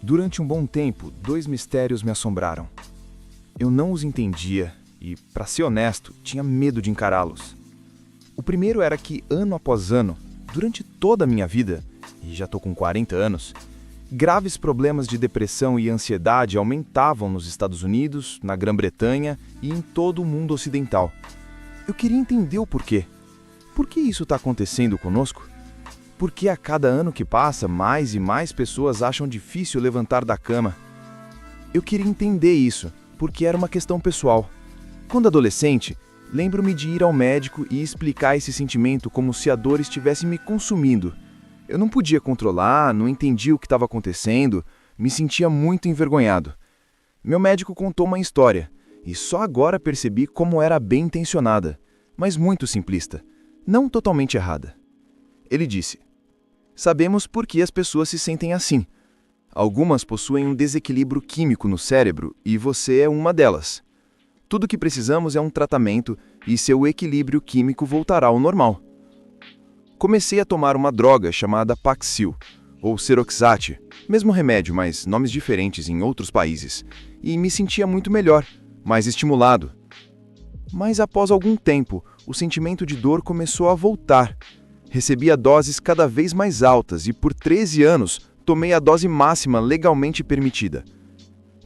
Durante um bom tempo, dois mistérios me assombraram. Eu não os entendia e, para ser honesto, tinha medo de encará-los. O primeiro era que, ano após ano, durante toda a minha vida, e já estou com 40 anos, graves problemas de depressão e ansiedade aumentavam nos Estados Unidos, na Grã-Bretanha e em todo o mundo ocidental. Eu queria entender o porquê. Por que isso está acontecendo conosco? Por que a cada ano que passa, mais e mais pessoas acham difícil levantar da cama? Eu queria entender isso, porque era uma questão pessoal. Quando adolescente, lembro-me de ir ao médico e explicar esse sentimento como se a dor estivesse me consumindo. Eu não podia controlar, não entendia o que estava acontecendo, me sentia muito envergonhado. Meu médico contou uma história, e só agora percebi como era bem intencionada, mas muito simplista, não totalmente errada. Ele disse: "Sabemos por que as pessoas se sentem assim. Algumas possuem um desequilíbrio químico no cérebro e você é uma delas. Tudo o que precisamos é um tratamento e seu equilíbrio químico voltará ao normal." Comecei a tomar uma droga chamada Paxil, ou Seroxate, mesmo remédio, mas nomes diferentes em outros países, e me sentia muito melhor, mais estimulado. Mas após algum tempo, o sentimento de dor começou a voltar. Recebia doses cada vez mais altas e por 13 anos tomei a dose máxima legalmente permitida.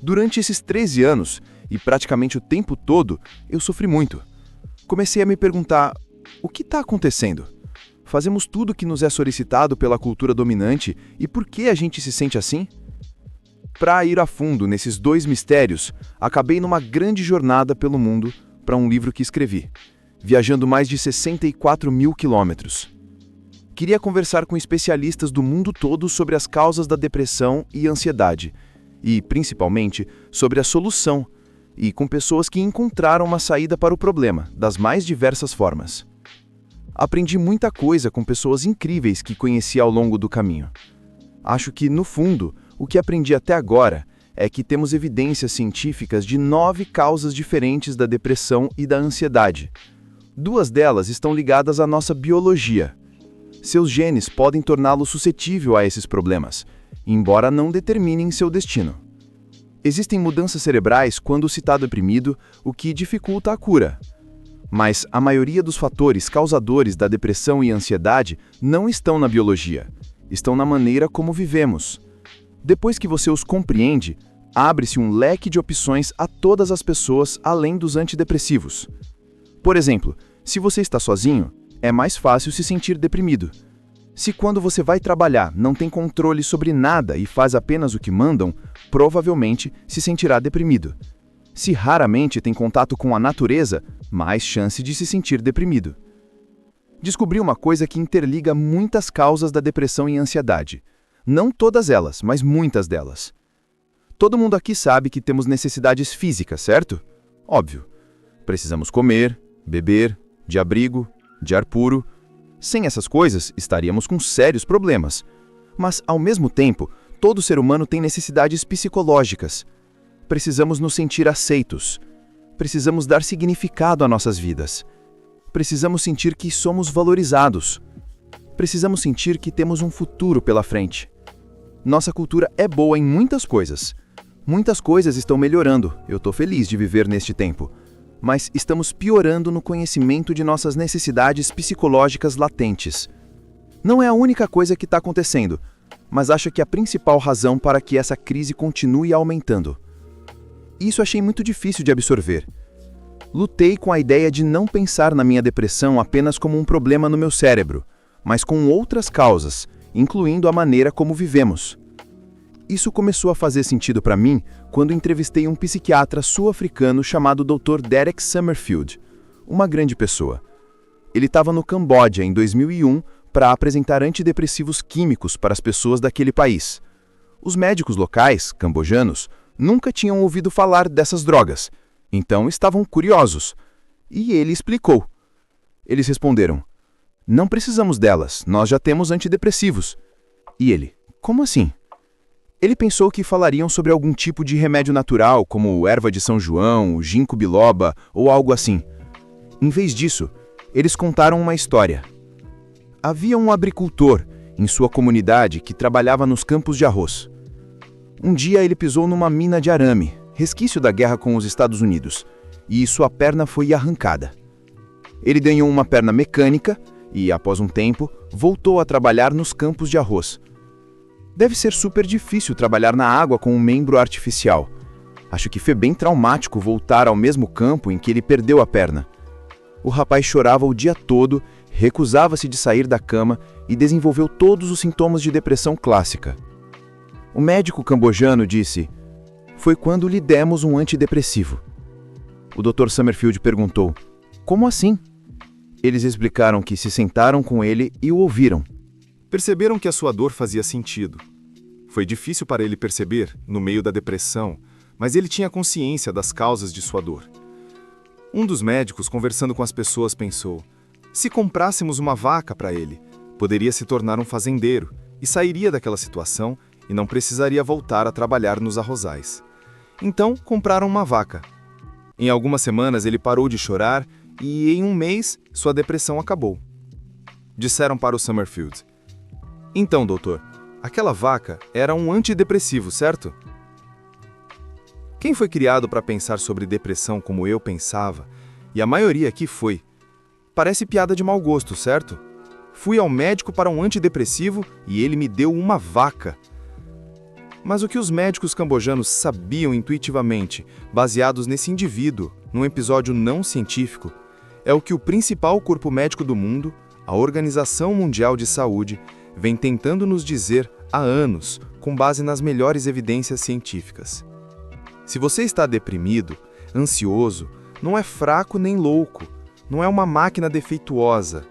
Durante esses 13 anos, e praticamente o tempo todo, eu sofri muito. Comecei a me perguntar: o que está acontecendo? Fazemos tudo o que nos é solicitado pela cultura dominante e por que a gente se sente assim? Para ir a fundo nesses dois mistérios, acabei numa grande jornada pelo mundo para um livro que escrevi, viajando mais de 64 mil quilômetros. Queria conversar com especialistas do mundo todo sobre as causas da depressão e ansiedade, e, principalmente, sobre a solução, e com pessoas que encontraram uma saída para o problema, das mais diversas formas. Aprendi muita coisa com pessoas incríveis que conheci ao longo do caminho. Acho que, no fundo, o que aprendi até agora é que temos evidências científicas de 9 causas diferentes da depressão e da ansiedade. 2 delas estão ligadas à nossa biologia. Seus genes podem torná-lo suscetível a esses problemas, embora não determinem seu destino. Existem mudanças cerebrais quando se está deprimido, o que dificulta a cura. Mas a maioria dos fatores causadores da depressão e ansiedade não estão na biologia, estão na maneira como vivemos. Depois que você os compreende, abre-se um leque de opções a todas as pessoas além dos antidepressivos. Por exemplo, se você está sozinho, é mais fácil se sentir deprimido. Se quando você vai trabalhar não tem controle sobre nada e faz apenas o que mandam, provavelmente se sentirá deprimido. Se raramente tem contato com a natureza, mais chance de se sentir deprimido. Descobri uma coisa que interliga muitas causas da depressão e ansiedade. Não todas elas, mas muitas delas. Todo mundo aqui sabe que temos necessidades físicas, certo? Óbvio. Precisamos comer, beber, de abrigo, de ar puro. Sem essas coisas, estaríamos com sérios problemas. Mas, ao mesmo tempo, todo ser humano tem necessidades psicológicas. Precisamos nos sentir aceitos. Precisamos dar significado a nossas vidas. Precisamos sentir que somos valorizados. Precisamos sentir que temos um futuro pela frente. Nossa cultura é boa em muitas coisas. Muitas coisas estão melhorando, eu estou feliz de viver neste tempo. Mas estamos piorando no conhecimento de nossas necessidades psicológicas latentes. Não é a única coisa que está acontecendo, mas acho que a principal razão para que essa crise continue aumentando. Isso achei muito difícil de absorver. Lutei com a ideia de não pensar na minha depressão apenas como um problema no meu cérebro, mas com outras causas, incluindo a maneira como vivemos. Isso começou a fazer sentido para mim quando entrevistei um psiquiatra sul-africano chamado Dr. Derek Summerfield, uma grande pessoa. Ele estava no Camboja em 2001 para apresentar antidepressivos químicos para as pessoas daquele país. Os médicos locais, cambojanos, nunca tinham ouvido falar dessas drogas, então estavam curiosos. E ele explicou. Eles responderam: "Não precisamos delas, nós já temos antidepressivos." E ele: "Como assim?" Ele pensou que falariam sobre algum tipo de remédio natural, como erva de São João, o ginkgo biloba ou algo assim. Em vez disso, eles contaram uma história. Havia um agricultor em sua comunidade que trabalhava nos campos de arroz. Um dia ele pisou numa mina de arame, resquício da guerra com os Estados Unidos, e sua perna foi arrancada. Ele ganhou uma perna mecânica e, após um tempo, voltou a trabalhar nos campos de arroz. Deve ser super difícil trabalhar na água com um membro artificial. Acho que foi bem traumático voltar ao mesmo campo em que ele perdeu a perna. O rapaz chorava o dia todo, recusava-se de sair da cama e desenvolveu todos os sintomas de depressão clássica. O médico cambojano disse: "Foi quando lhe demos um antidepressivo." O Dr. Summerfield perguntou: "Como assim?" Eles explicaram que se sentaram com ele e o ouviram. Perceberam que a sua dor fazia sentido. Foi difícil para ele perceber, no meio da depressão, mas ele tinha consciência das causas de sua dor. Um dos médicos, conversando com as pessoas, pensou: se comprássemos uma vaca para ele, poderia se tornar um fazendeiro e sairia daquela situação e não precisaria voltar a trabalhar nos arrozais. Então, compraram uma vaca. Em algumas semanas, ele parou de chorar e, em um mês, sua depressão acabou. Disseram para o Summerfield: "Então, doutor, aquela vaca era um antidepressivo, certo?" Quem foi criado para pensar sobre depressão como eu pensava, e a maioria aqui foi? Parece piada de mau gosto, certo? Fui ao médico para um antidepressivo e ele me deu uma vaca. Mas o que os médicos cambojanos sabiam intuitivamente, baseados nesse indivíduo, num episódio não científico, é o que o principal corpo médico do mundo, a Organização Mundial de Saúde, vem tentando nos dizer há anos, com base nas melhores evidências científicas. Se você está deprimido, ansioso, não é fraco nem louco, não é uma máquina defeituosa.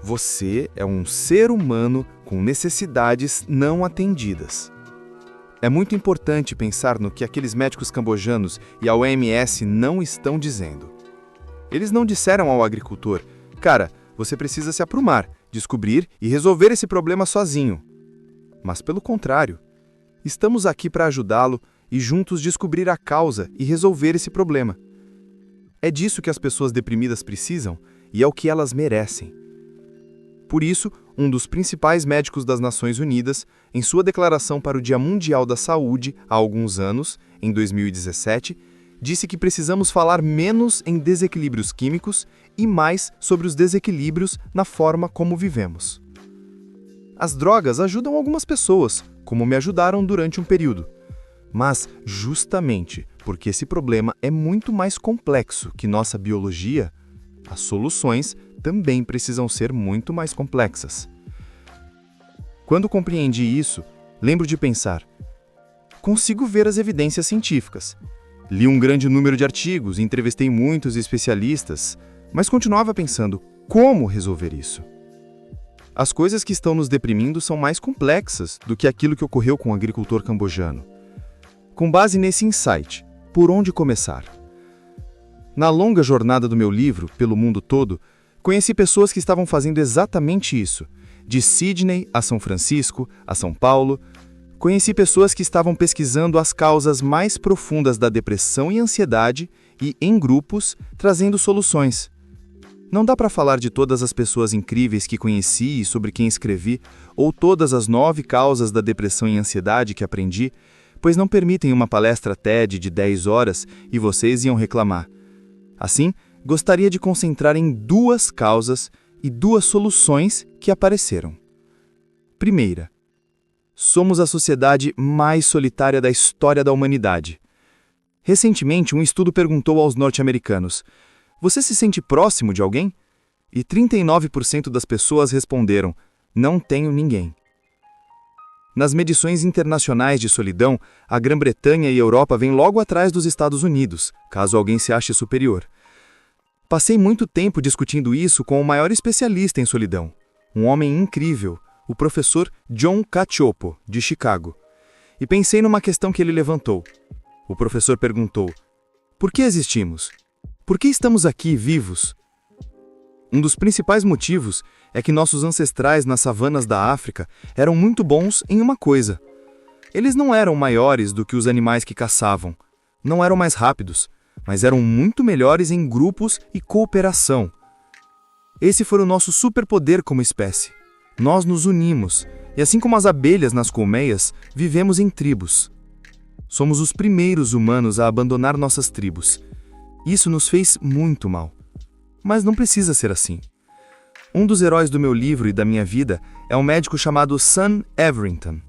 Você é um ser humano com necessidades não atendidas. É muito importante pensar no que aqueles médicos cambojanos e a OMS não estão dizendo. Eles não disseram ao agricultor: "Cara, você precisa se aprumar, descobrir e resolver esse problema sozinho." Mas, pelo contrário, estamos aqui para ajudá-lo e juntos descobrir a causa e resolver esse problema. É disso que as pessoas deprimidas precisam e é o que elas merecem. Por isso, um dos principais médicos das Nações Unidas, em sua declaração para o Dia Mundial da Saúde há alguns anos, em 2017, disse que precisamos falar menos em desequilíbrios químicos e mais sobre os desequilíbrios na forma como vivemos. As drogas ajudam algumas pessoas, como me ajudaram durante um período. Mas, justamente porque esse problema é muito mais complexo que nossa biologia, as soluções também precisam ser muito mais complexas. Quando compreendi isso, lembro de pensar: consigo ver as evidências científicas. Li um grande número de artigos, entrevistei muitos especialistas, mas continuava pensando: como resolver isso? As coisas que estão nos deprimindo são mais complexas do que aquilo que ocorreu com o agricultor cambojano. Com base nesse insight, por onde começar? Na longa jornada do meu livro, pelo mundo todo, conheci pessoas que estavam fazendo exatamente isso. De Sydney a São Francisco, a São Paulo, conheci pessoas que estavam pesquisando as causas mais profundas da depressão e ansiedade e, em grupos, trazendo soluções. Não dá para falar de todas as pessoas incríveis que conheci e sobre quem escrevi, ou todas as 9 causas da depressão e ansiedade que aprendi, pois não permitem uma palestra TED de 10 horas e vocês iam reclamar. Assim, gostaria de concentrar em 2 causas e 2 soluções que apareceram. Primeira, somos a sociedade mais solitária da história da humanidade. Recentemente, um estudo perguntou aos norte-americanos: você se sente próximo de alguém? E 39% das pessoas responderam: não tenho ninguém. Nas medições internacionais de solidão, a Grã-Bretanha e a Europa vêm logo atrás dos Estados Unidos, caso alguém se ache superior. Passei muito tempo discutindo isso com o maior especialista em solidão, um homem incrível, o professor John Cacioppo, de Chicago. E pensei numa questão que ele levantou. O professor perguntou: por que existimos? Por que estamos aqui vivos? Um dos principais motivos é que nossos ancestrais nas savanas da África eram muito bons em uma coisa. Eles não eram maiores do que os animais que caçavam, não eram mais rápidos, mas eram muito melhores em grupos e cooperação. Esse foi o nosso superpoder como espécie. Nós nos unimos, e assim como as abelhas nas colmeias, vivemos em tribos. Somos os primeiros humanos a abandonar nossas tribos. Isso nos fez muito mal. Mas não precisa ser assim. Um dos heróis do meu livro e da minha vida é um médico chamado Sam Everington.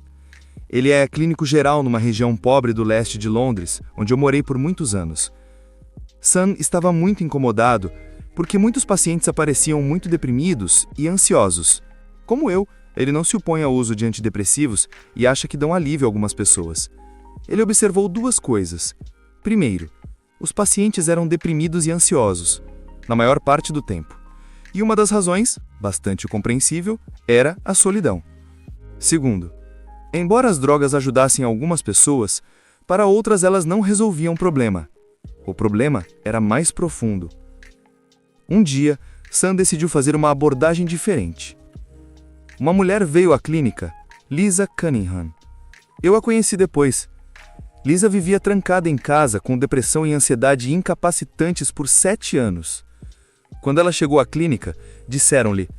Ele é clínico geral numa região pobre do leste de Londres, onde eu morei por muitos anos. Sam estava muito incomodado porque muitos pacientes apareciam muito deprimidos e ansiosos. Como eu, ele não se opõe ao uso de antidepressivos e acha que dão alívio a algumas pessoas. Ele observou duas coisas. Primeiro, os pacientes eram deprimidos e ansiosos, na maior parte do tempo. E uma das razões, bastante compreensível, era a solidão. Segundo, embora as drogas ajudassem algumas pessoas, para outras elas não resolviam o problema. O problema era mais profundo. Um dia, Sam decidiu fazer uma abordagem diferente. Uma mulher veio à clínica, Lisa Cunningham. Eu a conheci depois. Lisa vivia trancada em casa com depressão e ansiedade incapacitantes por 7 anos. Quando ela chegou à clínica, disseram-lhe: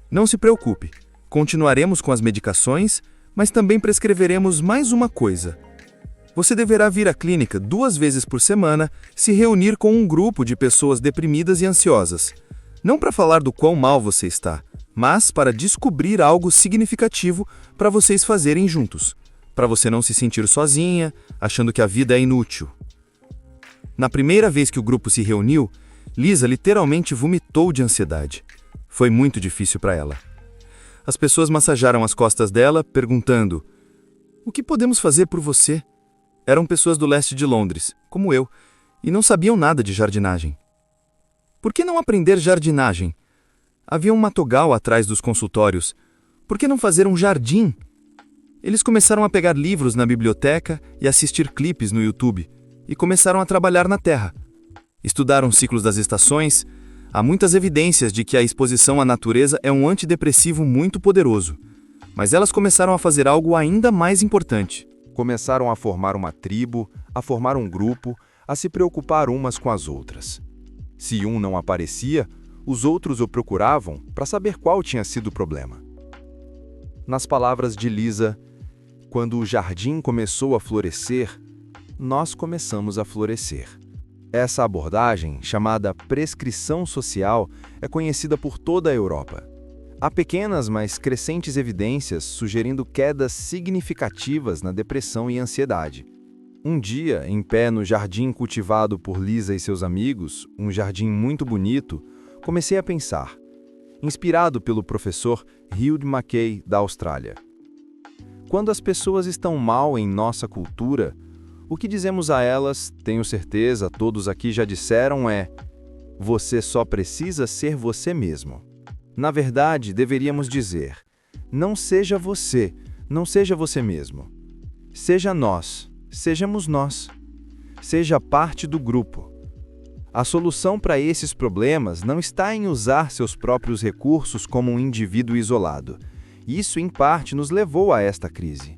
"Não se preocupe, continuaremos com as medicações, mas também prescreveremos mais uma coisa. Você deverá vir à clínica 2 vezes por semana, se reunir com um grupo de pessoas deprimidas e ansiosas. Não para falar do quão mal você está, mas para descobrir algo significativo para vocês fazerem juntos, para você não se sentir sozinha, achando que a vida é inútil." Na primeira vez que o grupo se reuniu, Lisa literalmente vomitou de ansiedade. Foi muito difícil para ela. As pessoas massajaram as costas dela, perguntando: "O que podemos fazer por você?" Eram pessoas do leste de Londres, como eu, e não sabiam nada de jardinagem. Por que não aprender jardinagem? Havia um matogal atrás dos consultórios. Por que não fazer um jardim? Eles começaram a pegar livros na biblioteca e assistir clipes no YouTube, e começaram a trabalhar na terra. Estudaram ciclos das estações. Há muitas evidências de que a exposição à natureza é um antidepressivo muito poderoso. Mas elas começaram a fazer algo ainda mais importante. Começaram a formar uma tribo, a formar um grupo, a se preocupar umas com as outras. Se um não aparecia, os outros o procuravam para saber qual tinha sido o problema. Nas palavras de Lisa, quando o jardim começou a florescer, nós começamos a florescer. Essa abordagem, chamada prescrição social, é conhecida por toda a Europa. Há pequenas, mas crescentes evidências sugerindo quedas significativas na depressão e ansiedade. Um dia, em pé no jardim cultivado por Lisa e seus amigos, um jardim muito bonito, comecei a pensar, inspirado pelo professor Hugh Mackay, da Austrália. Quando as pessoas estão mal em nossa cultura, o que dizemos a elas, tenho certeza, todos aqui já disseram, é: você só precisa ser você mesmo. Na verdade, deveríamos dizer: não seja você, não seja você mesmo. Seja nós, sejamos nós. Seja parte do grupo. A solução para esses problemas não está em usar seus próprios recursos como um indivíduo isolado. Isso, em parte, nos levou a esta crise.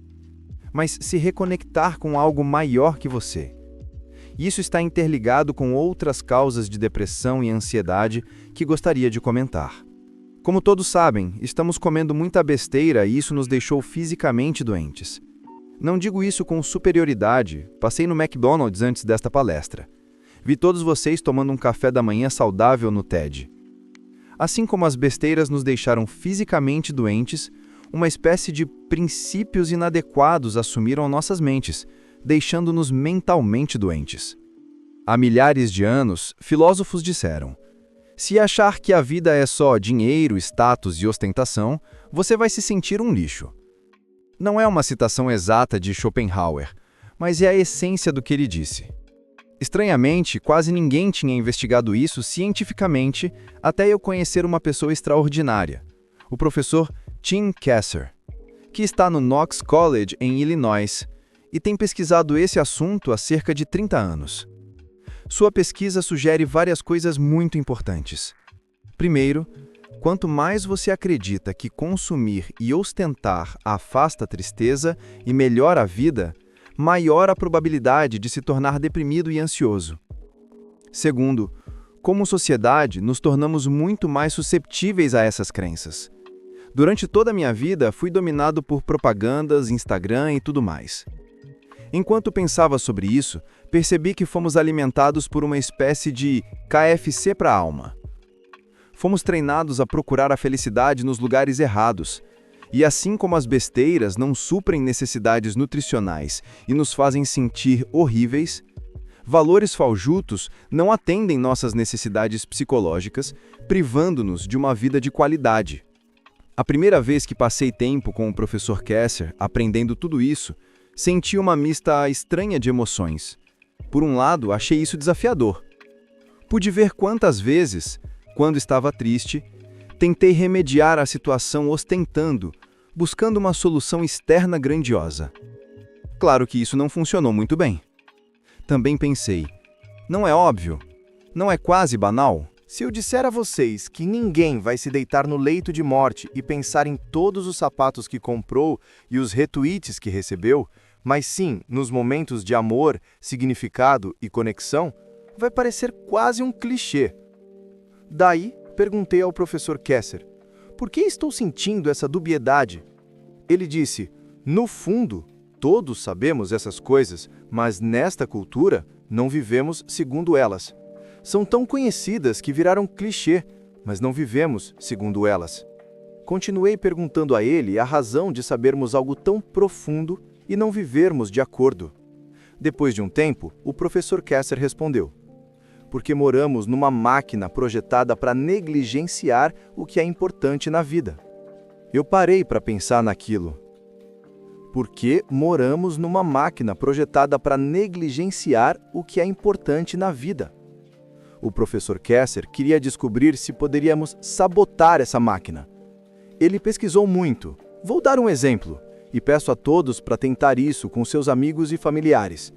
Mas se reconectar com algo maior que você. Isso está interligado com outras causas de depressão e ansiedade que gostaria de comentar. Como todos sabem, estamos comendo muita besteira e isso nos deixou fisicamente doentes. Não digo isso com superioridade, passei no McDonald's antes desta palestra. Vi todos vocês tomando um café da manhã saudável no TED. Assim como as besteiras nos deixaram fisicamente doentes, uma espécie de princípios inadequados assumiram nossas mentes, deixando-nos mentalmente doentes. Há milhares de anos, filósofos disseram: se achar que a vida é só dinheiro, status e ostentação, você vai se sentir um lixo. Não é uma citação exata de Schopenhauer, mas é a essência do que ele disse. Estranhamente, quase ninguém tinha investigado isso cientificamente até eu conhecer uma pessoa extraordinária, o professor Tim Kasser, que está no Knox College, em Illinois, e tem pesquisado esse assunto há cerca de 30 anos. Sua pesquisa sugere várias coisas muito importantes. Primeiro, quanto mais você acredita que consumir e ostentar afasta a tristeza e melhora a vida, maior a probabilidade de se tornar deprimido e ansioso. Segundo, como sociedade, nos tornamos muito mais susceptíveis a essas crenças. Durante toda a minha vida, fui dominado por propagandas, Instagram e tudo mais. Enquanto pensava sobre isso, percebi que fomos alimentados por uma espécie de KFC para a alma. Fomos treinados a procurar a felicidade nos lugares errados. E assim como as besteiras não suprem necessidades nutricionais e nos fazem sentir horríveis, valores fajutos não atendem nossas necessidades psicológicas, privando-nos de uma vida de qualidade. A primeira vez que passei tempo com o professor Kessler aprendendo tudo isso, senti uma mista estranha de emoções. Por um lado, achei isso desafiador. Pude ver quantas vezes, quando estava triste, tentei remediar a situação ostentando, buscando uma solução externa grandiosa. Claro que isso não funcionou muito bem. Também pensei, não é óbvio? Não é quase banal? Se eu disser a vocês que ninguém vai se deitar no leito de morte e pensar em todos os sapatos que comprou e os retweets que recebeu, mas sim nos momentos de amor, significado e conexão, vai parecer quase um clichê. Daí, perguntei ao professor Kessler, por que estou sentindo essa dubiedade? Ele disse, no fundo, todos sabemos essas coisas, mas nesta cultura não vivemos segundo elas. São tão conhecidas que viraram clichê, mas não vivemos segundo elas. Continuei perguntando a ele a razão de sabermos algo tão profundo e não vivermos de acordo. Depois de um tempo, o professor Kessler respondeu, porque moramos numa máquina projetada para negligenciar o que é importante na vida. Eu parei para pensar naquilo. Porque moramos numa máquina projetada para negligenciar o que é importante na vida. O professor Kessler queria descobrir se poderíamos sabotar essa máquina. Ele pesquisou muito. Vou dar um exemplo, e peço a todos para tentar isso com seus amigos e familiares.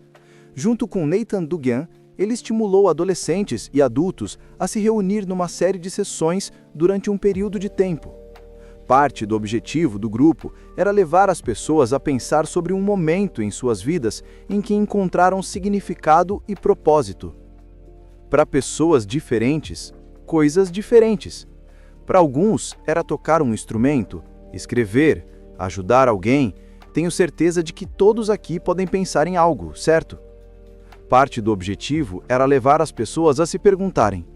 Junto com Nathan Dugan, ele estimulou adolescentes e adultos a se reunir numa série de sessões durante um período de tempo. Parte do objetivo do grupo era levar as pessoas a pensar sobre um momento em suas vidas em que encontraram significado e propósito. Para pessoas diferentes, coisas diferentes. Para alguns, era tocar um instrumento, escrever, ajudar alguém. Tenho certeza de que todos aqui podem pensar em algo, certo? Parte do objetivo era levar as pessoas a se perguntarem: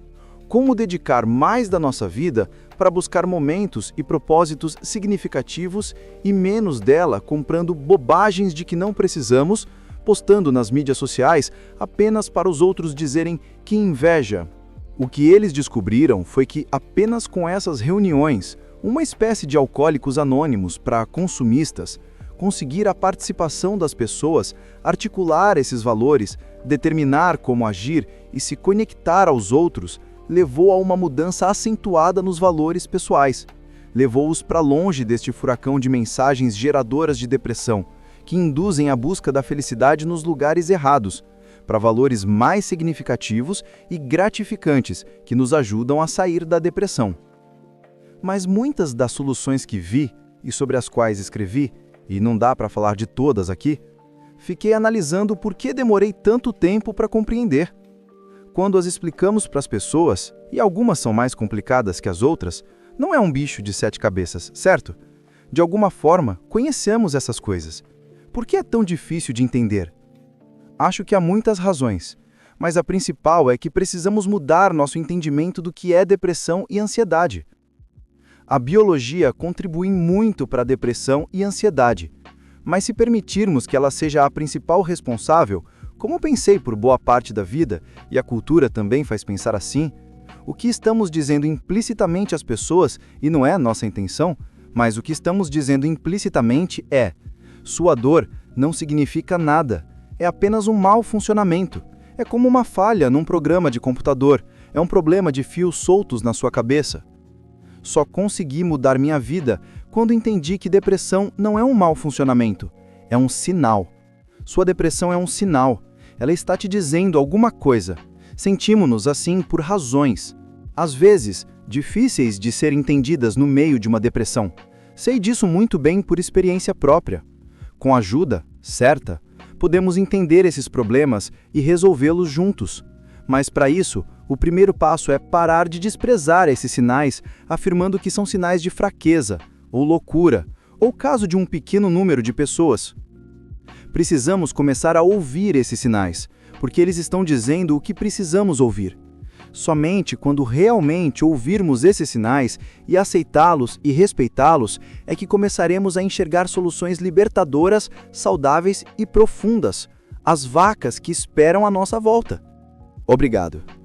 como dedicar mais da nossa vida para buscar momentos e propósitos significativos e menos dela comprando bobagens de que não precisamos, postando nas mídias sociais apenas para os outros dizerem que inveja. O que eles descobriram foi que apenas com essas reuniões, uma espécie de alcoólicos anônimos para consumistas, conseguir a participação das pessoas, articular esses valores, determinar como agir e se conectar aos outros, levou a uma mudança acentuada nos valores pessoais. Levou-os para longe deste furacão de mensagens geradoras de depressão, que induzem a busca da felicidade nos lugares errados, para valores mais significativos e gratificantes que nos ajudam a sair da depressão. Mas muitas das soluções que vi e sobre as quais escrevi, e não dá para falar de todas aqui, fiquei analisando por que demorei tanto tempo para compreender. Quando as explicamos para as pessoas, e algumas são mais complicadas que as outras, não é um bicho de 7 cabeças, certo? De alguma forma, conhecemos essas coisas. Por que é tão difícil de entender? Acho que há muitas razões, mas a principal é que precisamos mudar nosso entendimento do que é depressão e ansiedade. A biologia contribui muito para a depressão e ansiedade, mas se permitirmos que ela seja a principal responsável, como pensei por boa parte da vida, e a cultura também faz pensar assim, o que estamos dizendo implicitamente às pessoas, e não é nossa intenção, mas o que estamos dizendo implicitamente é: sua dor não significa nada, é apenas um mau funcionamento, é como uma falha num programa de computador, é um problema de fios soltos na sua cabeça. Só consegui mudar minha vida quando entendi que depressão não é um mau funcionamento, é um sinal. Sua depressão é um sinal. Ela está te dizendo alguma coisa. Sentimos-nos assim por razões, às vezes, difíceis de ser entendidas no meio de uma depressão. Sei disso muito bem por experiência própria. Com ajuda certa, podemos entender esses problemas e resolvê-los juntos. Mas para isso, o primeiro passo é parar de desprezar esses sinais, afirmando que são sinais de fraqueza, ou loucura, ou caso de um pequeno número de pessoas. Precisamos começar a ouvir esses sinais, porque eles estão dizendo o que precisamos ouvir. Somente quando realmente ouvirmos esses sinais e aceitá-los e respeitá-los é que começaremos a enxergar soluções libertadoras, saudáveis e profundas, as vacas que esperam a nossa volta. Obrigado.